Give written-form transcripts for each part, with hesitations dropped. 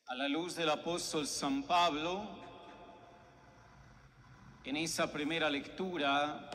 A la luz del apóstol San Pablo, en esa primera lectura,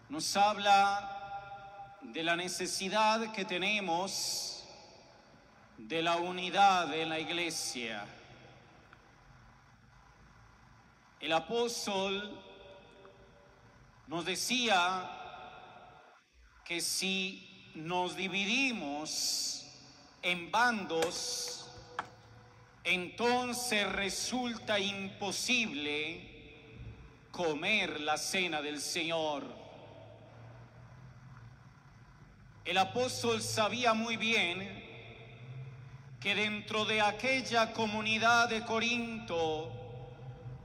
nos habla de la necesidad que tenemos de la unidad en la iglesia. El apóstol nos decía que si nos dividimos en bandos, entonces resulta imposible comer la cena del Señor. El apóstol sabía muy bien que dentro de aquella comunidad de Corinto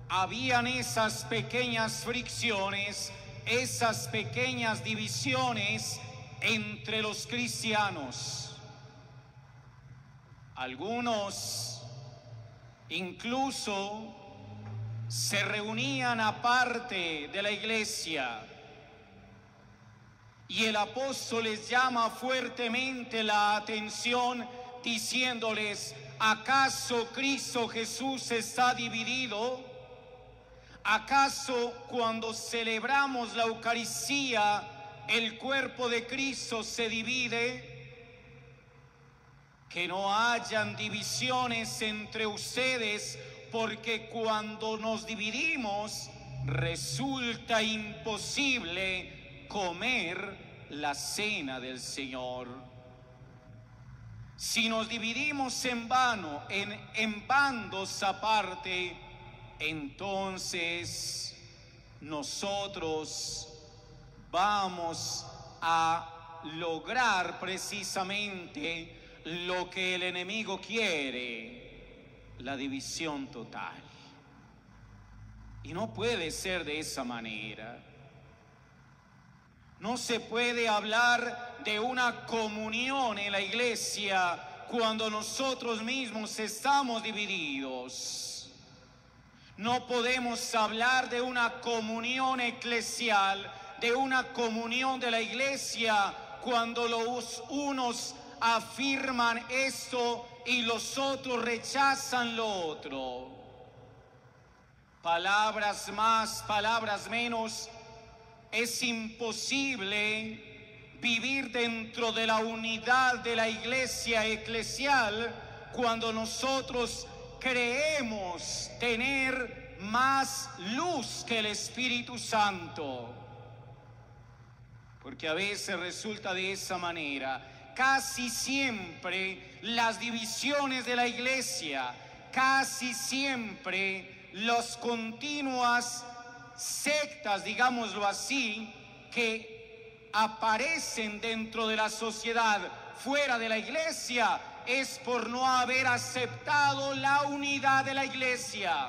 habían esas pequeñas fricciones, esas pequeñas divisiones entre los cristianos. Algunos incluso se reunían aparte de la iglesia, y el apóstol les llama fuertemente la atención diciéndoles: ¿acaso Cristo Jesús está dividido? ¿Acaso cuando celebramos la Eucaristía el cuerpo de Cristo se divide? Que no hayan divisiones entre ustedes, porque cuando nos dividimos resulta imposible comer la cena del Señor. Si nos dividimos en vano, en bandos aparte, entonces nosotros vamos a lograr precisamente lo que el enemigo quiere: la división total. Y no puede ser de esa manera. No se puede hablar de una comunión en la iglesia cuando nosotros mismos estamos divididos. No podemos hablar de una comunión eclesial, de una comunión de la iglesia, cuando los unos afirman esto y los otros rechazan lo otro. Palabras más, palabras menos. Es imposible vivir dentro de la unidad de la iglesia eclesial cuando nosotros creemos tener más luz que el Espíritu Santo. Porque a veces resulta de esa manera. Casi siempre las divisiones de la iglesia, casi siempre las continuas sectas, digámoslo así, que aparecen dentro de la sociedad, fuera de la iglesia, es por no haber aceptado la unidad de la iglesia.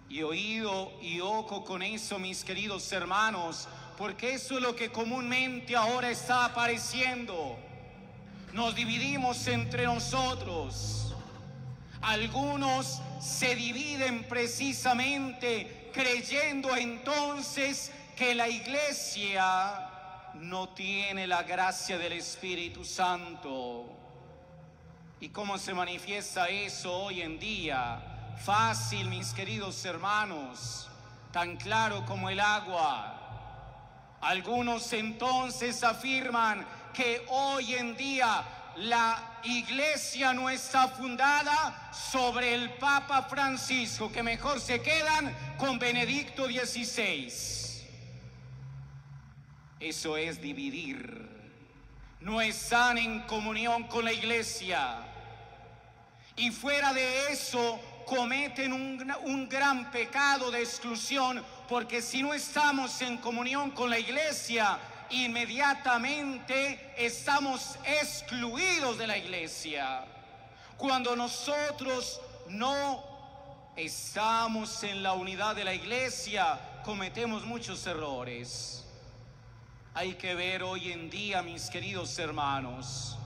Y oído y ojo con eso, mis queridos hermanos, porque eso es lo que comúnmente ahora está apareciendo. Nos dividimos entre nosotros. Algunos se dividen precisamente creyendo entonces que la iglesia no tiene la gracia del Espíritu Santo. ¿Y cómo se manifiesta eso hoy en día? Fácil, mis queridos hermanos, tan claro como el agua. Algunos entonces afirman que hoy en día la iglesia no está fundada sobre el Papa Francisco, que mejor se quedan con Benedicto XVI. Eso es dividir. No están en comunión con la iglesia. Y fuera de eso cometen un gran pecado de exclusión, porque si no estamos en comunión con la iglesia, inmediatamente estamos excluidos de la iglesia. Cuando nosotros no estamos en la unidad de la iglesia, cometemos muchos errores. Hay que ver hoy en día, mis queridos hermanos,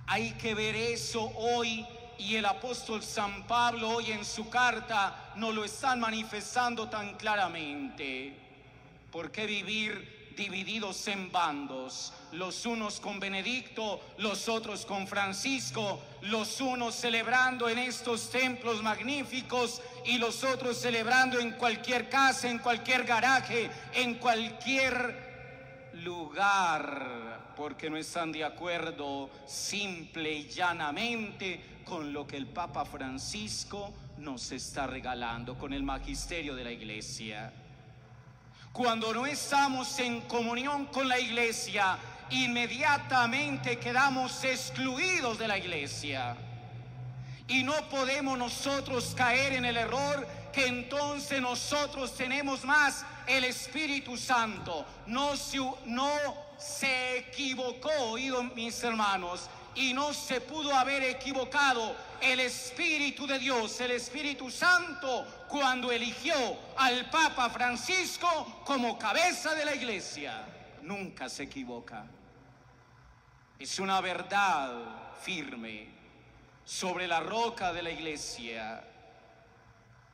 hay que ver eso hoy. Y el apóstol San Pablo hoy en su carta nos lo están manifestando tan claramente. ¿Por qué vivir divididos en bandos? los unos con Benedicto, los otros con Francisco, los unos celebrando en estos templos magníficos y los otros celebrando en cualquier casa, en cualquier garaje, en cualquier lugar, porque no están de acuerdo simple y llanamente con lo que el Papa Francisco nos está regalando, con el magisterio de la Iglesia. Cuando no estamos en comunión con la Iglesia, inmediatamente quedamos excluidos de la Iglesia. Y no podemos nosotros caer en el error que entonces nosotros tenemos más el Espíritu Santo. No se equivocó, oído mis hermanos, y no se pudo haber equivocado el Espíritu de Dios, el Espíritu Santo, cuando eligió al Papa Francisco como cabeza de la Iglesia. Nunca se equivoca. Es una verdad firme sobre la roca de la Iglesia.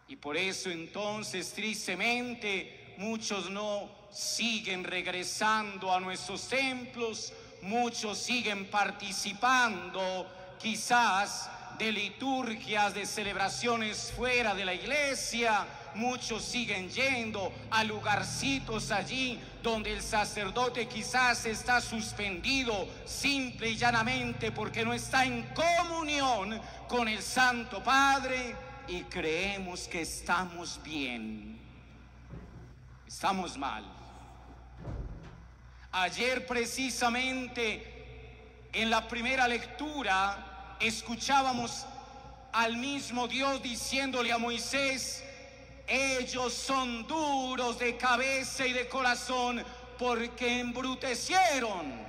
Y por eso entonces, tristemente, muchos no siguen regresando a nuestros templos, muchos siguen participando quizás de liturgias, de celebraciones fuera de la iglesia. Muchos siguen yendo a lugarcitos allí donde el sacerdote quizás está suspendido simple y llanamente porque no está en comunión con el Santo Padre, y creemos que estamos bien. Estamos mal. Ayer precisamente en la primera lectura escuchábamos al mismo Dios diciéndole a Moisés: ellos son duros de cabeza y de corazón porque embrutecieron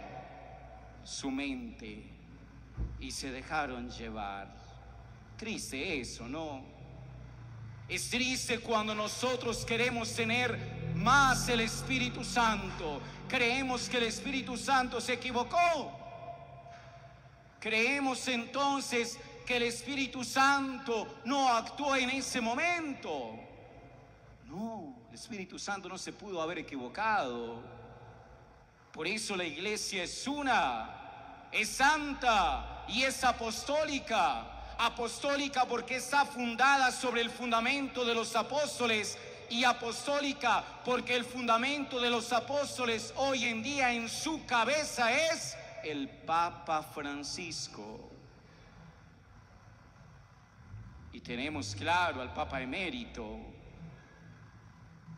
su mente y se dejaron llevar. Triste eso, ¿no? Es triste cuando nosotros queremos tener más el Espíritu Santo. Creemos que el Espíritu Santo se equivocó. Creemos entonces que el Espíritu Santo no actuó en ese momento. No, el Espíritu Santo no se pudo haber equivocado. Por eso la iglesia es una, es santa y es apostólica. Apostólica porque está fundada sobre el fundamento de los apóstoles, y apostólica porque el fundamento de los apóstoles hoy en día en su cabeza es el Papa Francisco. Y tenemos claro al Papa emérito,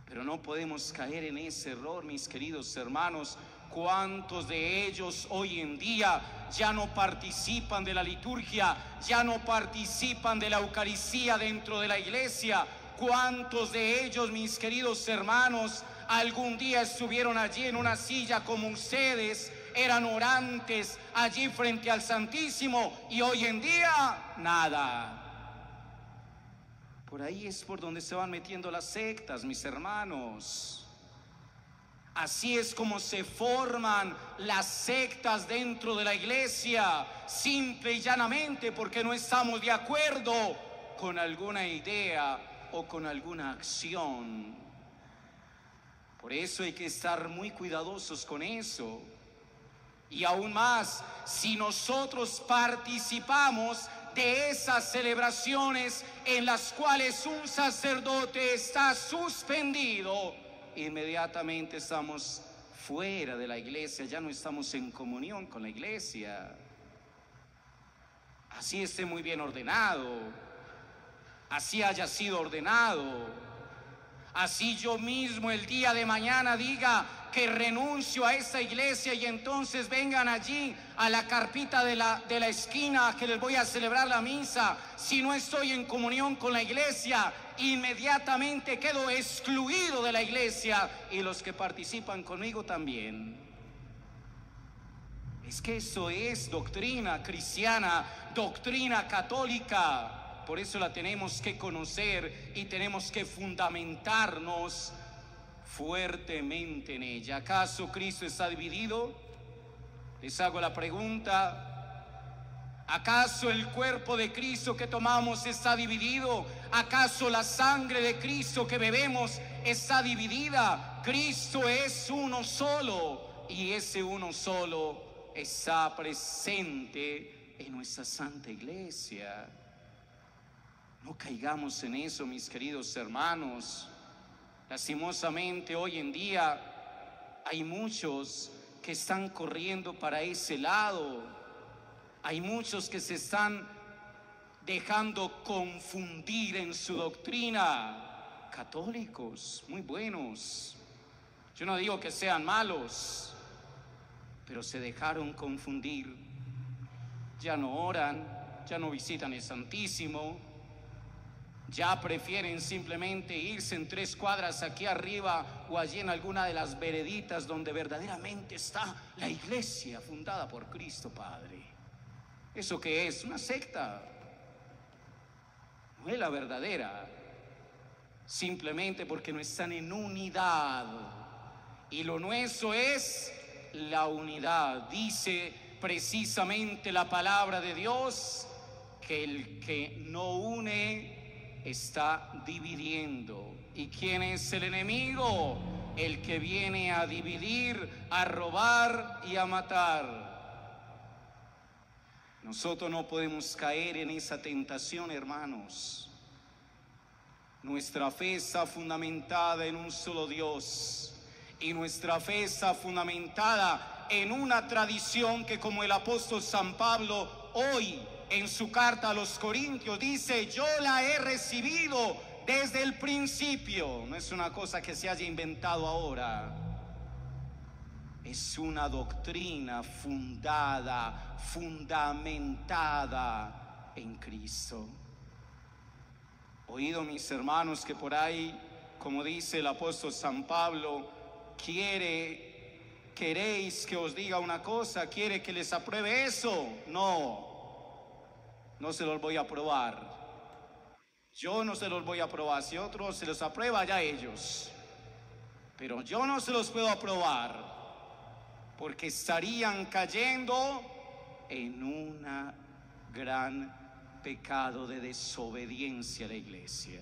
pero no podemos caer en ese error, mis queridos hermanos. ¿Cuántos de ellos hoy en día ya no participan de la liturgia, ya no participan de la Eucaristía dentro de la iglesia? ¿Cuántos de ellos, mis queridos hermanos, algún día estuvieron allí en una silla como ustedes, eran orantes allí frente al Santísimo, y hoy en día nada? Por ahí es por donde se van metiendo las sectas, mis hermanos. Así es como se forman las sectas dentro de la iglesia, simple y llanamente porque no estamos de acuerdo con alguna idea o con alguna acción. Por eso hay que estar muy cuidadosos con eso. Y aún más, si nosotros participamos de esas celebraciones en las cuales un sacerdote está suspendido, inmediatamente estamos fuera de la iglesia, ya no estamos en comunión con la iglesia. Así esté muy bien ordenado, así haya sido ordenado, así yo mismo el día de mañana diga que renuncio a esa iglesia y entonces vengan allí a la carpita de la esquina que les voy a celebrar la misa. Si no estoy en comunión con la iglesia, inmediatamente quedo excluido de la iglesia, y los que participan conmigo también. Es que eso es doctrina cristiana, doctrina católica. Por eso la tenemos que conocer y tenemos que fundamentarnos fuertemente en ella. ¿Acaso Cristo está dividido? Les hago la pregunta. ¿Acaso el cuerpo de Cristo que tomamos está dividido? ¿Acaso la sangre de Cristo que bebemos está dividida? Cristo es uno solo. y ese uno solo está presente en nuestra Santa Iglesia. No caigamos en eso, mis queridos hermanos. Lastimosamente hoy en día hay muchos que están corriendo para ese lado. Hay muchos que se están dejando confundir en su doctrina. Católicos, muy buenos. Yo no digo que sean malos, pero se dejaron confundir. Ya no oran, ya no visitan el Santísimo. Ya prefieren simplemente irse en 3 cuadras aquí arriba o allí en alguna de las vereditas donde verdaderamente está la iglesia fundada por Cristo Padre. ¿Eso qué es? Una secta. No es la verdadera. Simplemente porque no están en unidad. Y lo nuestro es la unidad. Dice precisamente la palabra de Dios que el que no une está dividiendo. ¿Y quién es el enemigo? El que viene a dividir, a robar y a matar. Nosotros no podemos caer en esa tentación, hermanos. Nuestra fe está fundamentada en un solo Dios, y nuestra fe está fundamentada en una tradición que, como el apóstol San Pablo hoy en su carta a los Corintios dice, yo la he recibido desde el principio. No es una cosa que se haya inventado ahora. Es una doctrina fundamentada en Cristo. Oído, mis hermanos, que por ahí, como dice el apóstol San Pablo, queréis que os diga una cosa, quiere que les apruebe eso. No se los voy a aprobar. Yo no se los voy a aprobar. Si otros se los aprueba, ya ellos. Pero yo no se los puedo aprobar, porque estarían cayendo en un gran pecado de desobediencia a la iglesia.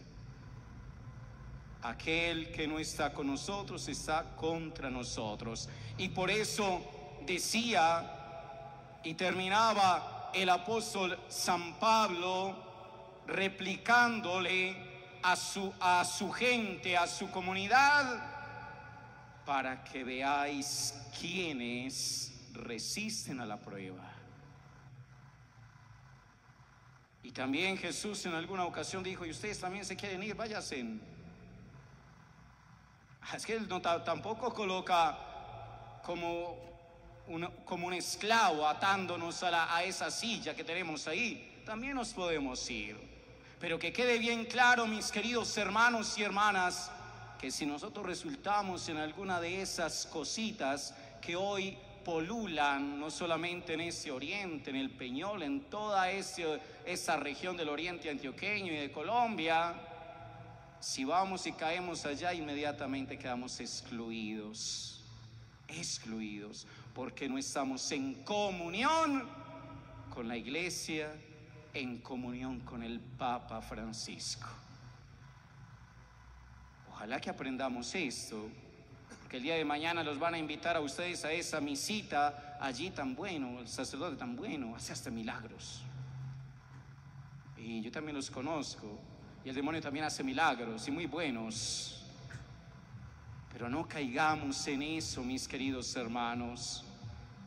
Aquel que no está con nosotros está contra nosotros. Y por eso decía y terminaba el apóstol San Pablo replicándole a su gente, a su comunidad, para que veáis quiénes resisten a la prueba. Y también Jesús en alguna ocasión dijo, y ustedes también se quieren ir, váyanse. Es que él tampoco coloca como un esclavo atándonos a esa silla que tenemos ahí. También nos podemos ir. Pero que quede bien claro, mis queridos hermanos y hermanas, que si nosotros resultamos en alguna de esas cositas que hoy polulan, no solamente en ese oriente, en el Peñol, en toda esa región del oriente antioqueño y de Colombia, si vamos y caemos allá, inmediatamente quedamos excluidos, porque no estamos en comunión con la iglesia, en comunión con el Papa Francisco. Ojalá que aprendamos esto, porque el día de mañana los van a invitar a ustedes a esa misita allí tan bueno, el sacerdote tan bueno, hace hasta milagros. Y yo también los conozco, y el demonio también hace milagros, y muy buenos. Pero no caigamos en eso, mis queridos hermanos.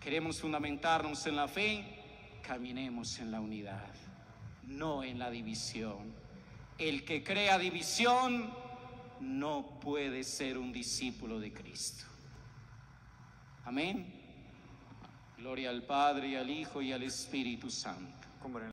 Queremos fundamentarnos en la fe, caminemos en la unidad, no en la división. El que crea división no puede ser un discípulo de Cristo. Amén. Gloria al Padre, y al Hijo, y al Espíritu Santo.